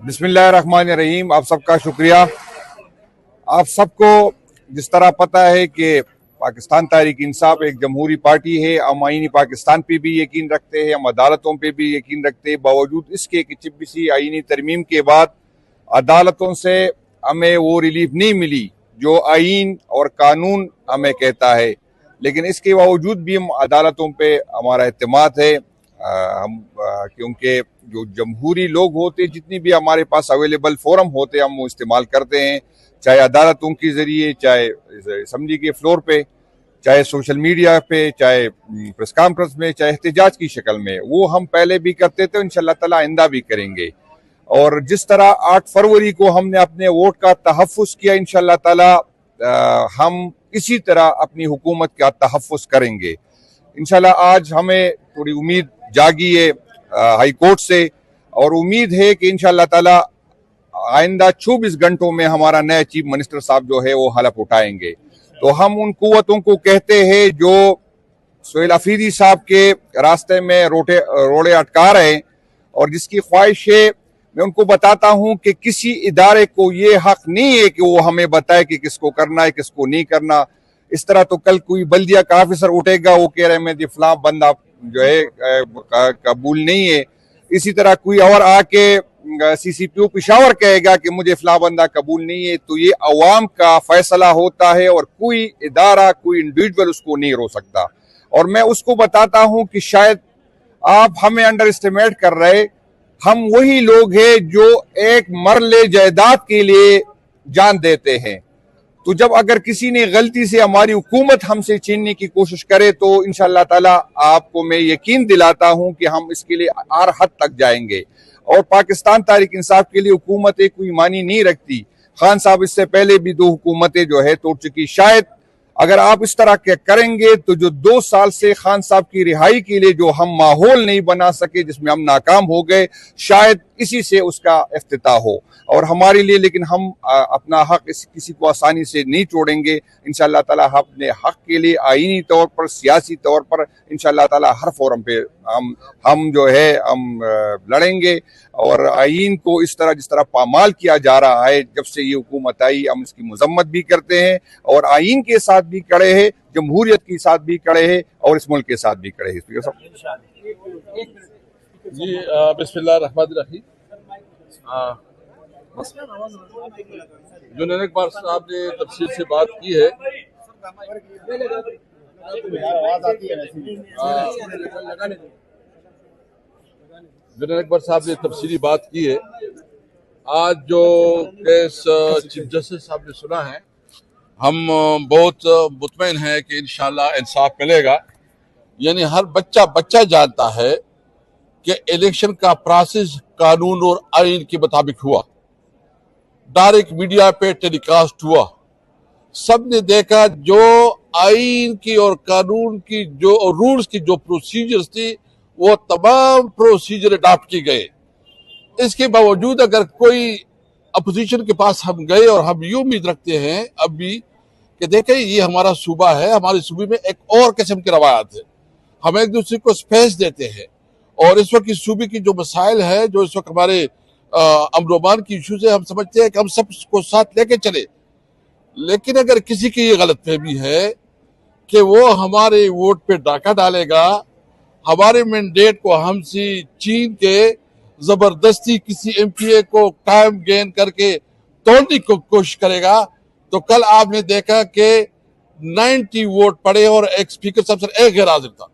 बिस्मिल्लाहिर्रहमानिर्रहीम। आप सबका शुक्रिया। आप सबको जिस तरह पता है कि पाकिस्तान तहरीक इंसाफ एक जमहूरी पार्टी है। हम आईनी पाकिस्तान पे भी यकीन रखते हैं, हम अदालतों पे भी यकीन रखते हैं। बावजूद इसके कि 26वीं आईनी तरमीम के बाद अदालतों से हमें वो रिलीफ नहीं मिली जो आईन और कानून हमें कहता है, लेकिन इसके बावजूद भी हम अदालतों पे हमारा एतमाद है। क्योंकि जो जमहूरी लोग होते, जितनी भी हमारे पास अवेलेबल फोरम होते हैं, हम वो इस्तेमाल करते हैं, चाहे अदालतों के जरिए, चाहे असम्बली के फ्लोर पे, चाहे सोशल मीडिया पे, चाहे प्रेस कॉन्फ्रेंस में, चाहे एहतजाज की शक्ल में। वो हम पहले भी करते थे, इंशाल्लाह ताला आइंदा भी करेंगे। और जिस तरह 8 फरवरी को हमने अपने वोट का तहफ़्फ़ुज़ किया, इंशाल्लाह ताला हम इसी तरह अपनी हुकूमत का तहफ़्फ़ुज़ करेंगे इंशाल्लाह। आज हमें थोड़ी उम्मीद जागी है हाई कोर्ट से, और उम्मीद है कि इंशाल्लाह ताला आइंदा 24 घंटों में हमारा नया चीफ मिनिस्टर साहब जो है वो हलफ उठाएंगे। तो हम उन कुव्वतों को कहते हैं जो सुहेल अफरीदी साहब के रास्ते में रोड़े अटका रहे हैं, और जिसकी ख्वाहिश है, मैं उनको बताता हूं कि किसी इदारे को ये हक नहीं है कि वो हमें बताए कि किसको करना है, किसको नहीं करना। इस तरह तो कल कोई बल्दिया का ऑफिसर उठेगा, वो कह रहे हैं मैं फलां बंदा जो है कबूल नहीं है। इसी तरह कोई और आके CCPO पेशावर कहेगा कि मुझे फलां बंदा कबूल नहीं है। तो ये अवाम का फैसला होता है, और कोई इदारा, कोई इंडिविजुअल उसको नहीं रोक सकता। और मैं उसको बताता हूं कि शायद आप हमें अंडर एस्टिमेट कर रहे, हम वही लोग हैं जो एक मरले जायदाद के लिए जान देते हैं। तो जब अगर किसी ने गलती से हमारी हुकूमत हमसे छीनने की कोशिश करे, तो इंशाअल्लाह ताला आपको मैं यकीन दिलाता हूं कि हम इसके लिए हर हद तक जाएंगे। और पाकिस्तान तहरीक इंसाफ के लिए हुकूमतें कोई मानी नहीं रखती। खान साहब इससे पहले भी 2 हुकूमतें जो है तोड़ चुकी। शायद अगर आप इस तरह के करेंगे तो जो 2 साल से खान साहब की रिहाई के लिए जो हम माहौल नहीं बना सके, जिसमें हम नाकाम हो गए, शायद इसी से उसका इफ्तिताह हो। और हमारे लिए, लेकिन हम अपना हक किसी को आसानी से नहीं छोड़ेंगे इंशाअल्लाह ताला। हम अपने हक के लिए आईनी तौर पर, सियासी तौर पर इंशाअल्लाह ताला हर फोरम पे हम जो है हम लड़ेंगे। और आईन को इस तरह, जिस तरह पामाल किया जा रहा है जब से ये हुकूमत आई, हम इसकी मजम्मत भी करते हैं, और आईन के साथ भी खड़े हैं, जमहूरियत के साथ भी खड़े हैं, और इस मुल्क के साथ भी खड़े हैं। जी बिस्मिल्लाहिर्रहमानिर्रहीम। जो ननकबार साहब ने तफसील से बात की है, जो ननकबार साहब ने तफसीली बात की है, आज जो केस चीफ जस्टिस साहब ने सुना है, हम बहुत मुतमईन हैं कि इंशाअल्लाह इंसाफ मिलेगा। यानी हर बच्चा जानता है कि इलेक्शन का प्रोसेस कानून और आइन के मुताबिक हुआ, डायरेक्ट मीडिया पे टेलीकास्ट हुआ, सबने देखा। जो आइन की और कानून की जो रूल्स की जो प्रोसीजर्स थी, वो तमाम प्रोसीजर अडॉप्ट किए गए। इसके बावजूद अगर कोई अपोजिशन के पास हम गए, और हम ये उम्मीद रखते हैं अब भी कि देखें ये हमारा सूबा है, हमारे सूबे में एक और किस्म की रवायत है, हम एक दूसरे को स्पेस देते हैं। और इस वक्त इस सूबे की जो मसाइल है, जो इस वक्त हमारे अमन की इशूज है, हम समझते हैं कि हम सबको साथ लेके चले। लेकिन अगर किसी की ये गलतफहमी है कि वो हमारे वोट पे डाका डालेगा, हमारे मैंडेट को हमसे छीन के जबरदस्ती किसी MPA को कायम गेन करके तोड़ने की कोशिश करेगा, तो कल आपने देखा कि 90 वोट पड़े और एक स्पीकर साहब से एक गैर हाजिर था।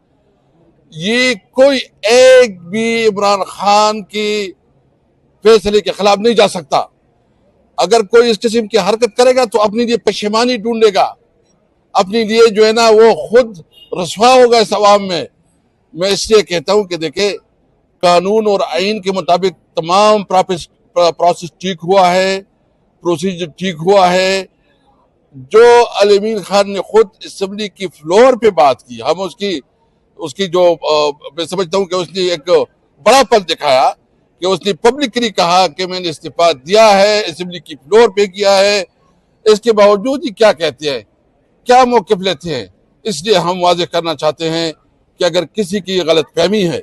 ये कोई एक भी इमरान खान की फैसले के खिलाफ नहीं जा सकता। अगर कोई इस किस्म की हरकत करेगा तो अपने लिए पशेमानी ढूंढेगा, अपने लिए जो है ना वो खुद रसवा होगा इस अवाम में। मैं इसलिए कहता हूं कि देखे, कानून और आइन के मुताबिक तमाम प्रोसेस ठीक हुआ है, प्रोसीजर ठीक हुआ है। जो अमीन खान ने खुद असम्बली की फ्लोर पे बात की, हम उसकी जो मैं समझता हूं कि उसने एक बड़ा पल दिखाया कि उसने पब्लिकली कहा कि मैंने इस्तीफा दिया है, असम्बली की फ्लोर पे किया है। इसके बावजूद ही क्या कहते हैं, क्या मौक़िफ़ लेते हैं। इसलिए हम वाज़ेह करना चाहते हैं कि अगर किसी की गलत फहमी है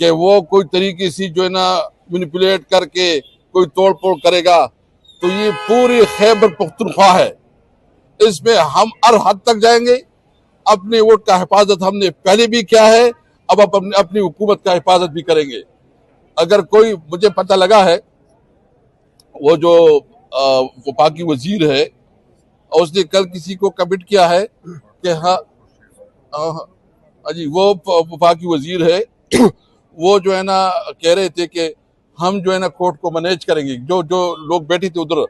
कि वो कोई तरीके से जो है ना मैनिपुलेट करके कोई तोड़ फोड़ करेगा तो ये पूरी खैबर पख्तूनख्वा है, इसमें हम हर हद तक जाएंगे। अपने वोट का हिफाजत हमने पहले भी किया है, अब अपनी हुकूमत का हिफाजत भी करेंगे। अगर कोई, मुझे पता लगा है वो जो वफाकी वजीर है उसने कल किसी को कमिट किया है कि हाँ जी वो वफाकी वजीर है वो जो है ना कह रहे थे कि हम जो है ना कोर्ट को मैनेज करेंगे। जो जो लोग बैठे थे उधर,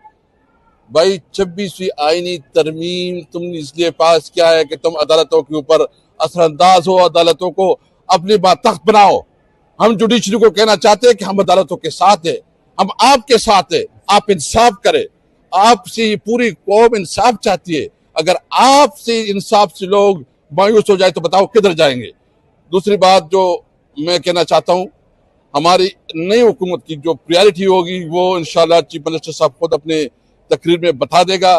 भाई 26वीं आईनी तरमीम तुमने इसलिए पास किया है कि तुम अदालतों के ऊपर असरअंदाज हो, अदालतों को अपनी बात तख्त बनाओ। हम जुडिशरी को कहना चाहते हैं कि हम अदालतों के साथ है, हम आपके साथ है, आप इंसाफ करें। आपसे पूरी कौम इंसाफ चाहती है, अगर आपसे इंसाफ से लोग मायूस हो जाए तो बताओ किधर जाएंगे। दूसरी बात जो मैं कहना चाहता हूं, हमारी नई हुकूमत की जो प्रायोरिटी होगी वो इंशाल्लाह चीफ मिनिस्टर साहब खुद अपने तकरीर में बता देगा।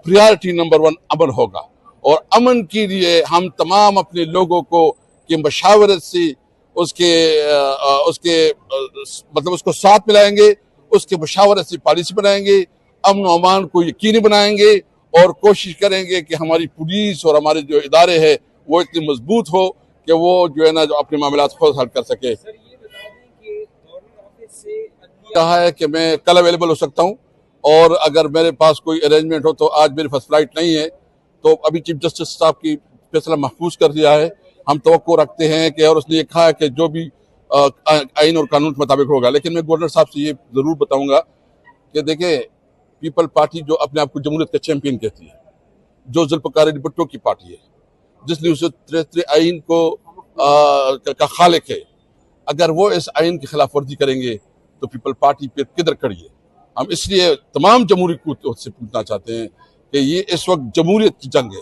प्रायोरिटी नंबर 1 अमन होगा, और अमन के लिए हम तमाम अपने लोगों को की मशावरत से मतलब उसको साथ मिलाएंगे, उसके मशावरत से पॉलिसी बनाएंगे, अमन और अमान को यकीनी बनाएंगे और कोशिश करेंगे कि हमारी पुलिस और हमारे जो इदारे हैं वो इतने मजबूत हो कि वो जो है ना जो अपने मामला खुद हल कर सके। कहा है कि मैं कल अवेलेबल हो सकता हूं, और अगर मेरे पास कोई अरेंजमेंट हो तो आज मेरी फर्स्ट फ्लाइट नहीं है, तो अभी चीफ जस्टिस साहब की फैसला महफूज कर दिया है। हम तवक्को रखते हैं कि, और उसने कहा है कि जो भी आइन और कानून के मुताबिक होगा। लेकिन मैं गवर्नर साहब से ये जरूर बताऊंगा कि देखें, पीपल पार्टी जो अपने आप को जमहूरियत का चैंपियन कहती है, जो जुल्फकार अली भुट्टो की पार्टी है, जिसने उसे 73 आइन को का खालिक है, अगर वो इस आइन की खिलाफ वर्जी करेंगे तो पीपल पार्टी फिर किधर खड़ी है। हम इसलिए तमाम जमहूरी कूत से पूछना चाहते हैं कि ये इस वक्त जमहूरियत की जंग है,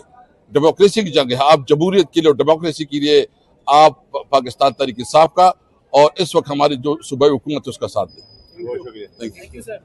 डेमोक्रेसी की जंग है। आप जमहूरियत के लिए और डेमोक्रेसी के लिए आप पाकिस्तान तहरीक इंसाफ का और इस वक्त हमारी जो सूबाई हुकूमत है उसका साथ दें। Thank you sir.